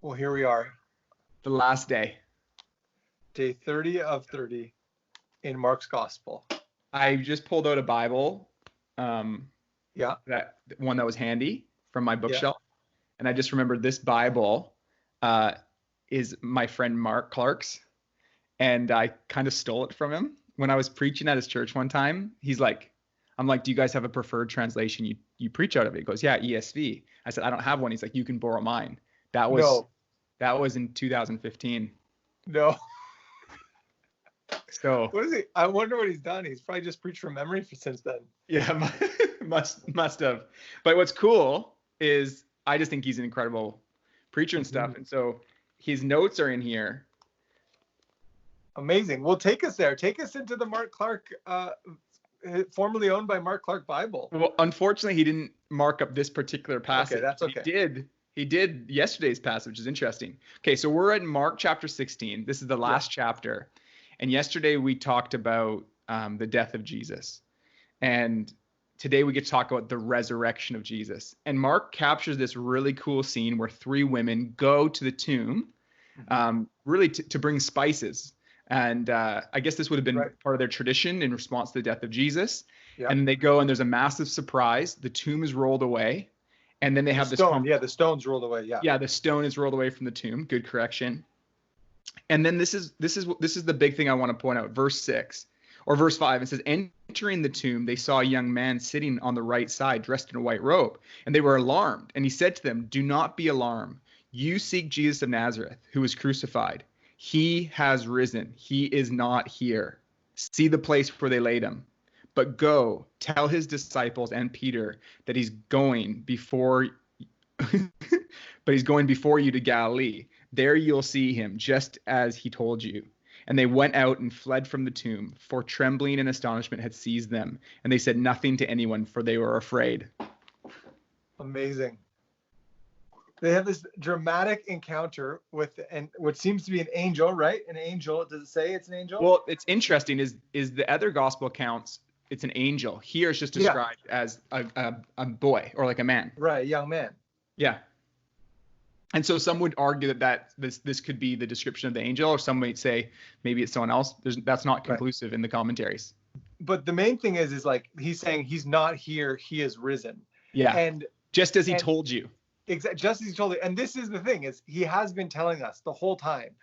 Well, here we are, The last day. day 30 of 30 in Mark's Gospel. I just pulled out a Bible, Yeah, that one that was handy from my yeah. bookshelf, and I just remembered this Bible is my friend Mark Clark's, and I kind of stole it from him when I was preaching at his church one time. I'm like, do you guys have a preferred translation you preach out of it? He goes, yeah, ESV. I said, I don't have one. He's like, you can borrow mine. That was in 2015. No. So What is he? I wonder what he's done. He's probably just preached from memory since then. yeah, must have. But what's cool is I just think he's an incredible preacher and stuff. And so his notes are in here. Amazing. Well, take us there. Take us into the Mark Clark, formerly owned by Mark Clark Bible. Well, unfortunately, he didn't mark up this particular passage. Okay, that's okay. He did yesterday's passage, which is interesting. Okay, so we're in Mark chapter 16. This is the last chapter. And yesterday we talked about the death of Jesus. And today we get to talk about the resurrection of Jesus. And Mark captures this really cool scene where three women go to the tomb, really to bring spices. And I guess this would have been part of their tradition in response to the death of Jesus. Yeah. And they go and there's a massive surprise. The tomb is rolled away. And then they have this stone. The stone's rolled away. Yeah. Yeah, the stone is rolled away from the tomb. Good correction. And then this is the big thing I want to point out. Verse 6 or verse 5. It says, entering the tomb, they saw a young man sitting on the right side, dressed in a white robe, and they were alarmed. And he said to them, do not be alarmed. You seek Jesus of Nazareth, who was crucified. He has risen. He is not here. See the place where they laid him. But go, tell his disciples and Peter that he's going before you to Galilee. There you'll see him, just as he told you. And they went out and fled from the tomb, for trembling and astonishment had seized them. And they said nothing to anyone, for they were afraid. Amazing. They have this dramatic encounter with what seems to be an angel, right? An angel. Does it say it's an angel? Well, it's interesting. Is the other gospel accounts, it's an angel. Here it's just described as a boy or like a man. Right, a young man. Yeah. And so some would argue that this could be the description of the angel, or some might say maybe it's someone else. That's not conclusive in the commentaries. But the main thing is like he's saying he's not here, he is risen. Yeah. And just as he told you. Exactly, just as he told you. And this is the thing, is he has been telling us the whole time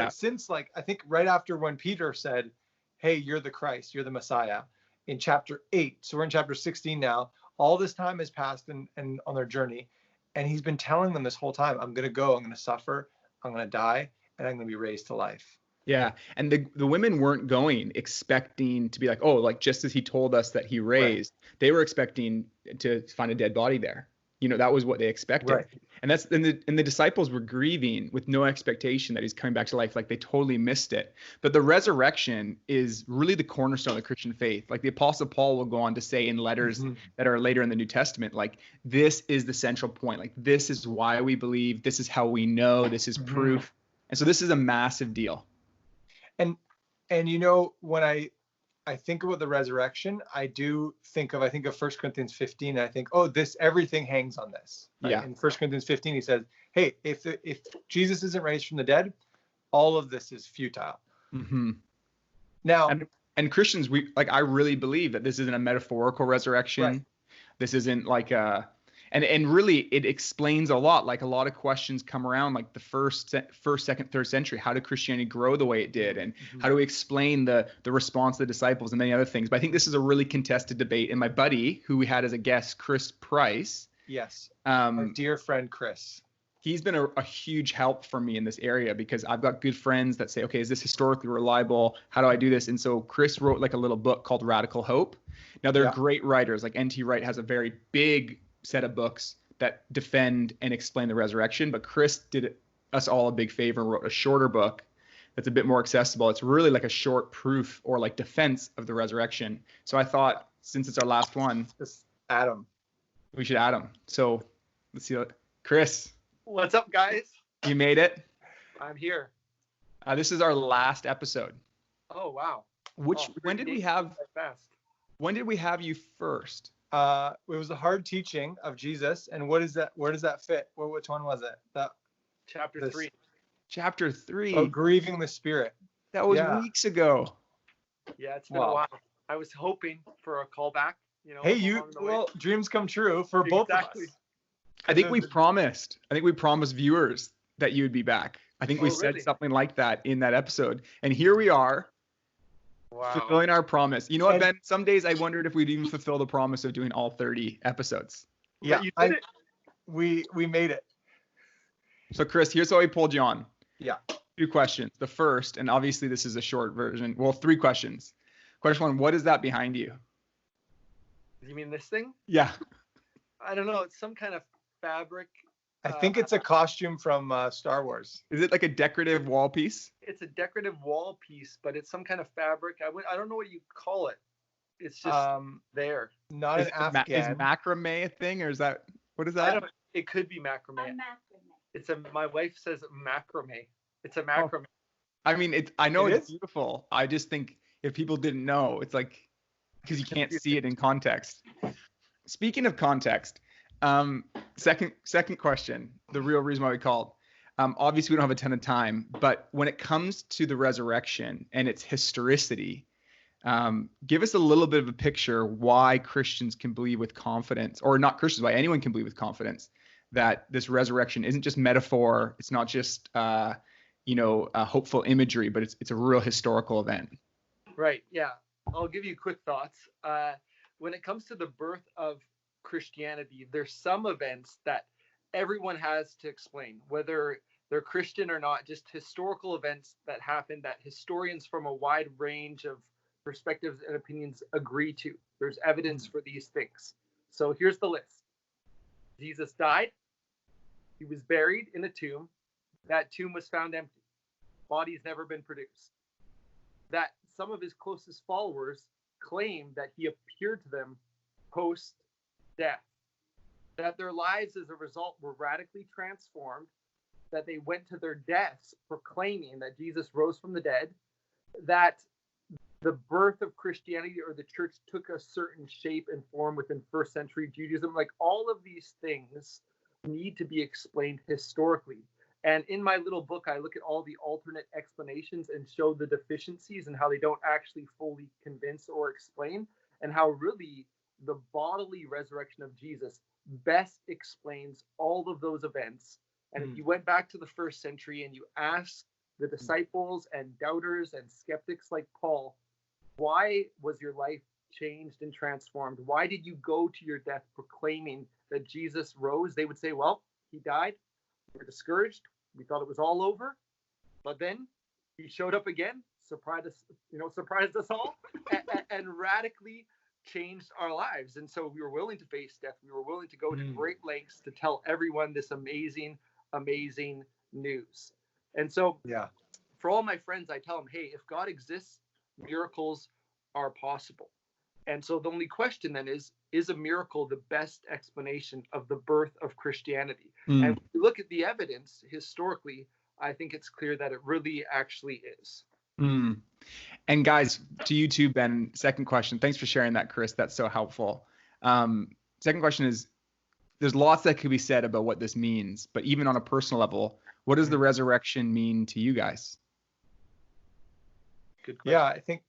since like I think right after when Peter said, hey, you're the Christ, you're the Messiah, in chapter 8. So we're in chapter 16 now. All this time has passed and on their journey. And he's been telling them this whole time, I'm going to go, I'm going to suffer, I'm going to die, and I'm going to be raised to life. Yeah. And the women weren't going expecting to be like, oh, like just as he told us that he raised, they were expecting to find a dead body there. You know, that was what they expected. Right. And the disciples were grieving with no expectation that he's coming back to life. Like they totally missed it. But the resurrection is really the cornerstone of the Christian faith. Like the Apostle Paul will go on to say in letters that are later in the New Testament, like this is the central point. Like this is why we believe. This is how we know. This is proof. And so this is a massive deal. And you know, when I think about the resurrection, I think of 1 Corinthians 15. And I think, everything hangs on this. Right? Yeah. In 1 Corinthians 15, he says, hey, if Jesus isn't raised from the dead, all of this is futile. Mm-hmm. Now, and Christians, I really believe that this isn't a metaphorical resurrection. Right. This isn't like and really it explains a lot. Like a lot of questions come around, like the first, second, third century. How did Christianity grow the way it did? And how do we explain the response of the disciples and many other things? But I think this is a really contested debate. And my buddy, who we had as a guest, Chris Price. Yes. Our dear friend, Chris. He's been a huge help for me in this area because I've got good friends that say, okay, is this historically reliable? How do I do this? And so Chris wrote like a little book called Radical Hope. Now they're great writers. Like N.T. Wright has a very big set of books that defend and explain the resurrection, but Chris did us all a big favor and wrote a shorter book that's a bit more accessible. It's really like a short proof or like defense of the resurrection. So I thought, since it's our last one, just add him. We should add him. So let's see. Chris, what's up, guys? You made it. I'm here. This is our last episode. Oh wow! When did we have you first? It was the hard teaching of Jesus. And what is that? Where does that fit? Which one was it? Chapter 3. Chapter 3. Oh, grieving the Spirit. That was weeks ago. Yeah, it's been a while. I was hoping for a callback, Hey, dreams come true for both of us. I think we promised viewers that you would be back. I think we said something like that in that episode. And here we are. Wow. Fulfilling our promise. You know what, Ben? Some days I wondered if we'd even fulfill the promise of doing all 30 episodes. Yeah, you did it. We made it. So, Chris, here's how we pulled you on. Yeah. 2 questions. The first, and obviously this is a short version. Well, 3 questions. Question 1, what is that behind you? You mean this thing? Yeah. I don't know. It's some kind of fabric. I think it's a costume from Star Wars. Is it like a decorative wall piece? It's a decorative wall piece, but it's some kind of fabric. I don't know what you call it. It's just there. Not an Afghan. Is macrame a thing, or is that, what is that? It could be macrame. My wife says macrame. It's a macrame. I mean, I know it's beautiful. I just think if people didn't know, it's like, because you can't see it in context. Speaking of context, second question, the real reason why we called. Obviously, we don't have a ton of time, but when it comes to the resurrection and its historicity, give us a little bit of a picture why Christians can believe with confidence, or not Christians, why anyone can believe with confidence that this resurrection isn't just metaphor. It's not just hopeful imagery, but it's a real historical event. Right. Yeah. I'll give you quick thoughts. When it comes to the birth of Christianity, there's some events that everyone has to explain, whether they're Christian or not, just historical events that happen that historians from a wide range of perspectives and opinions agree to. There's evidence for these things. So here's the list. Jesus died. He was buried in a tomb. That tomb was found empty. Body's never been produced. That some of his closest followers claim that he appeared to them post-death. That their lives as a result were radically transformed. That they went to their deaths proclaiming that Jesus rose from the dead. That the birth of Christianity or the church took a certain shape and form within first century Judaism. Like, all of these things need to be explained historically. And in my little book, I look at all the alternate explanations and show the deficiencies and how they don't actually fully convince or explain, and how really the bodily resurrection of Jesus best explains all of those events. And if you went back to the first century and you asked the disciples and doubters and skeptics like Paul, why was your life changed and transformed? Why did you go to your death proclaiming that Jesus rose? They would say, well, he died. We were discouraged. We thought it was all over. But then he showed up again, surprised us all, and radically changed our lives. And so we were willing to face death. We were willing to go to great lengths to tell everyone this amazing, amazing news. And so for all my friends, I tell them, hey, if God exists, miracles are possible. And so the only question then is a miracle the best explanation of the birth of Christianity? And when you look at the evidence historically, I think it's clear that it really actually is. And guys, to you too, Ben, second question. Thanks for sharing that, Chris. That's so helpful. Second question is, there's lots that could be said about what this means, but even on a personal level, what does the resurrection mean to you guys? Good question. Yeah, I think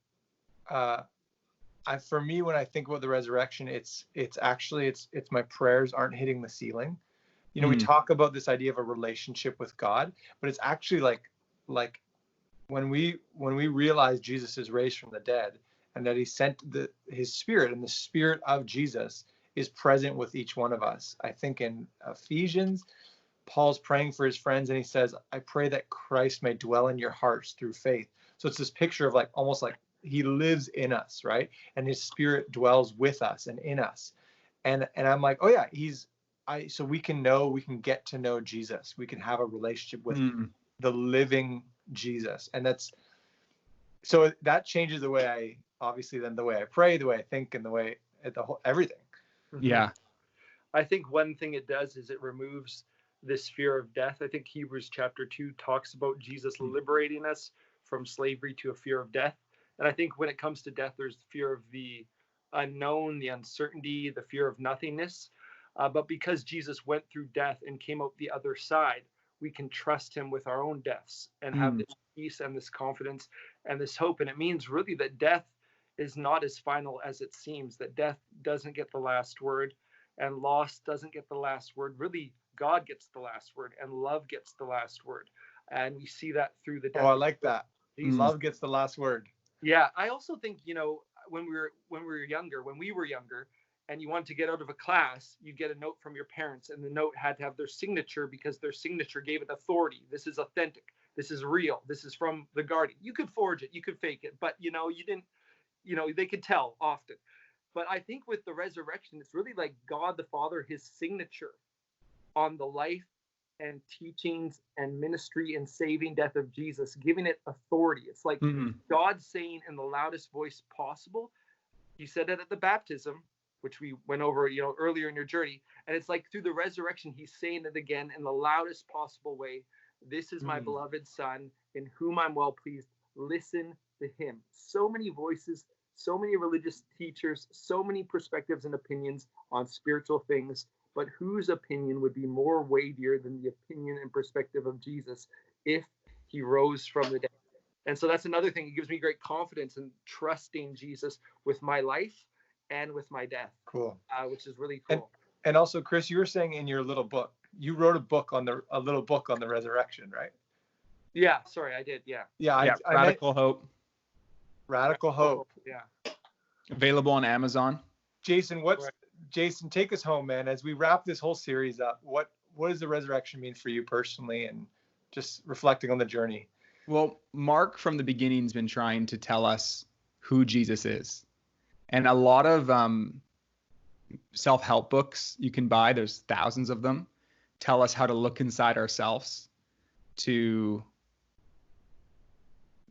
for me, when I think about the resurrection, it's my prayers aren't hitting the ceiling. We talk about this idea of a relationship with God, but it's actually like when we realize Jesus is raised from the dead and that he sent his spirit, and the spirit of Jesus is present with each one of us. I think in Ephesians, Paul's praying for his friends and he says, I pray that Christ may dwell in your hearts through faith. So it's this picture of almost like he lives in us, right? And his spirit dwells with us and in us. And I'm like, oh yeah, so we can get to know Jesus. We can have a relationship with the living Jesus. And so that changes the way the way I pray, the way I think, and everything. Yeah. I think one thing it does is it removes this fear of death. I think Hebrews chapter 2 talks about Jesus liberating us from slavery to a fear of death. And I think when it comes to death, there's fear of the unknown, the uncertainty, the fear of nothingness. But because Jesus went through death and came out the other side, we can trust him with our own deaths and have this peace and this confidence and this hope. And it means really that death is not as final as it seems, that death doesn't get the last word and loss doesn't get the last word. Really, God gets the last word and love gets the last word. And we see that through the death. Oh, I like that. Jesus. Love gets the last word. Yeah, I also think, when we were younger, and you wanted to get out of a class, you get a note from your parents, and the note had to have their signature because their signature gave it authority. This is authentic. This is real. This is from the guardian. You could forge it. You could fake it. But, you didn't, they could tell often. But I think with the resurrection, it's really like God the Father, his signature on the life and teachings and ministry and saving death of Jesus, giving it authority. It's like God saying in the loudest voice possible. He said it at the baptism, which we went over, earlier in your journey. And it's like through the resurrection, he's saying it again in the loudest possible way. This is my beloved son in whom I'm well pleased. Listen to him. So many voices, so many religious teachers, so many perspectives and opinions on spiritual things, but whose opinion would be more weightier than the opinion and perspective of Jesus if he rose from the dead? And so that's another thing. It gives me great confidence in trusting Jesus with my life and with my death. Cool. Which is really cool. And also, Chris, you were saying in your little book, you wrote a little book on the resurrection, right? Yeah, sorry, I did. Yeah. Yeah. Radical Hope. Radical Hope. Yeah. Available on Amazon. Jason, Jason, take us home, man. As we wrap this whole series up, what does the resurrection mean for you personally, and just reflecting on the journey? Well, Mark from the beginning has been trying to tell us who Jesus is. And a lot of self-help books you can buy, there's thousands of them, tell us how to look inside ourselves to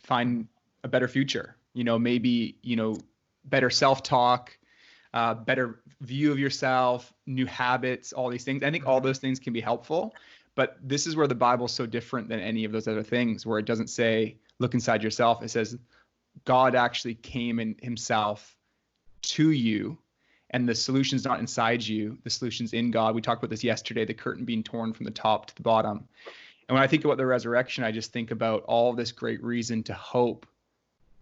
find a better future. Maybe, better self-talk, better view of yourself, new habits, all these things. I think all those things can be helpful. But this is where the Bible's so different than any of those other things, where it doesn't say, look inside yourself. It says God actually came in himself to you, and the solution's not inside you. The solution's in God. We talked about this yesterday, the curtain being torn from the top to the bottom. And when I think about the resurrection, I just think about all this great reason to hope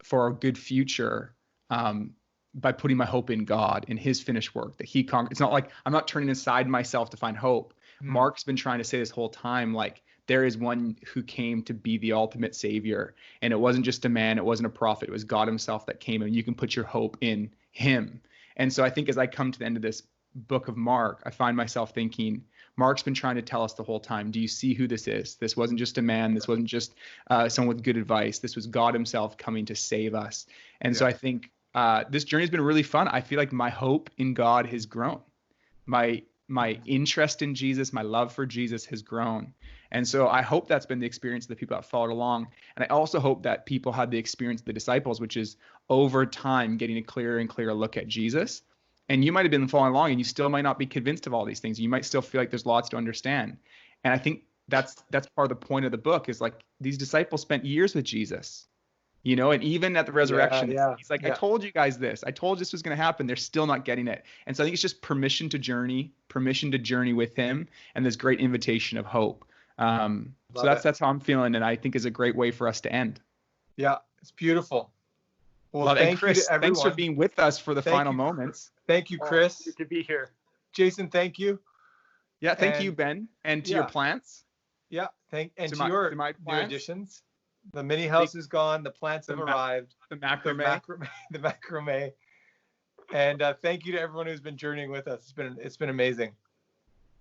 for a good future by putting my hope in God, in his finished work, that he conquered. It's not like I'm not turning inside myself to find hope. Mark's been trying to say this whole time, like, there is one who came to be the ultimate savior. And it wasn't just a man, it wasn't a prophet, it was God himself that came, and you can put your hope in him. And so I think as I come to the end of this book of Mark, I find myself thinking, Mark's been trying to tell us the whole time, do you see who this is? This wasn't just a man. This wasn't just someone with good advice. This was God himself coming to save us. And so I think this journey has been really fun. I feel like my hope in God has grown. My interest in Jesus, my love for Jesus has grown. And so I hope that's been the experience of the people that followed along. And I also hope that people had the experience of the disciples, which is over time getting a clearer and clearer look at Jesus. And you might have been following along and you still might not be convinced of all these things. You might still feel like there's lots to understand. And I think that's part of the point of the book, is like these disciples spent years with Jesus, and even at the resurrection, he's like, I told you guys this. I told you this was going to happen. They're still not getting it. And so I think it's just permission to journey with him, and this great invitation of hope. So that's how I'm feeling, and I think is a great way for us to end. Yeah, it's beautiful. Well, thank Chris, you to everyone. Thanks for being with us for the final moments. Thank you, Chris. Good to be here. Jason, thank you. Yeah, thank you, Ben, and to your plants. Yeah, to your new additions. The mini house is gone. The plants have arrived. The macrame. The macrame. And thank you to everyone who's been journeying with us. It's been amazing.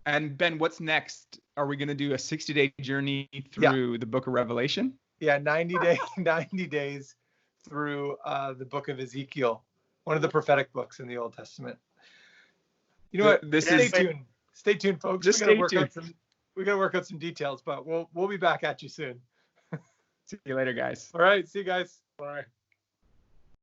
And Ben, what's next? Are we going to do a 60-day journey through the book of Revelation? Yeah, 90 days through the book of Ezekiel, one of the prophetic books in the Old Testament. You know what? Stay tuned, folks. Just stay tuned. We got to work out some details, but we'll be back at you soon. See you later, guys. All right. See you guys. Bye.